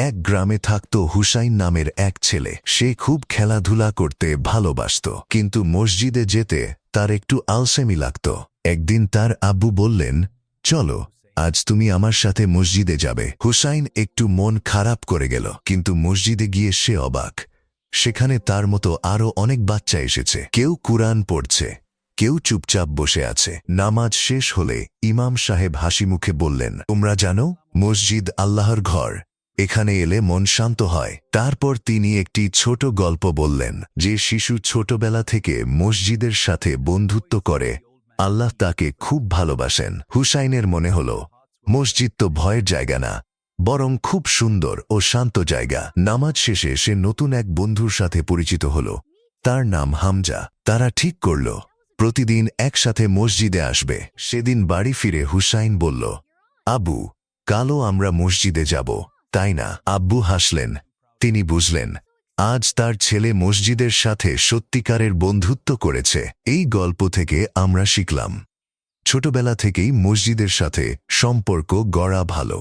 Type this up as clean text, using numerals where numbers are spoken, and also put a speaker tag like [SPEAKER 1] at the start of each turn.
[SPEAKER 1] এক গ্রামে থাকত হুসাইন নামের এক ছেলে। সে খুব খেলাধুলা করতে ভালোবাসত, কিন্তু মসজিদে যেতে তার একটু আলসেমি লাগত। একদিন তার আব্বু বললেন, চলো, আজ তুমি আমার সাথে মসজিদে যাবে। হুসাইন একটু মন খারাপ করে গেল, কিন্তু মসজিদে গিয়ে সে অবাক। সেখানে তার মতো আরও অনেক বাচ্চা এসেছে। কেউ কুরআন পড়ছে, কেউ চুপচাপ বসে আছে। নামাজ শেষ হলে ইমাম সাহেব হাসিমুখে বললেন, তোমরা জানো, মসজিদ আল্লাহর ঘর, এখানে এলে মন শান্ত হয়। তারপর তিনি একটি ছোট গল্প বললেন, যে শিশু ছোটবেলা থেকে মসজিদের সাথে বন্ধুত্ব করে, আল্লাহ তাকে খুব ভালোবাসেন। হুসাইনের মনে হল, মসজিদ তো ভয়ের জায়গা না, বরং খুব সুন্দর ও শান্ত জায়গা। নামাজ শেষে সে নতুন এক বন্ধুর সাথে পরিচিত হল। তার নাম হামজা। তারা ঠিক করল, প্রতিদিন একসাথে মসজিদে আসবে। সেদিন বাড়ি ফিরে হুসাইন বলল, আব্বু, কালও আমরা মসজিদে যাব, তাই না? আব্বু হাসলেন। তিনি বুঝলেন, আজ তার ছেলে মসজিদের সাথে সত্যিকারের বন্ধুত্ব করেছে। এই গল্প থেকে আমরা শিখলাম, ছোটবেলা থেকেই মসজিদের সাথে সম্পর্ক গড়া ভালো।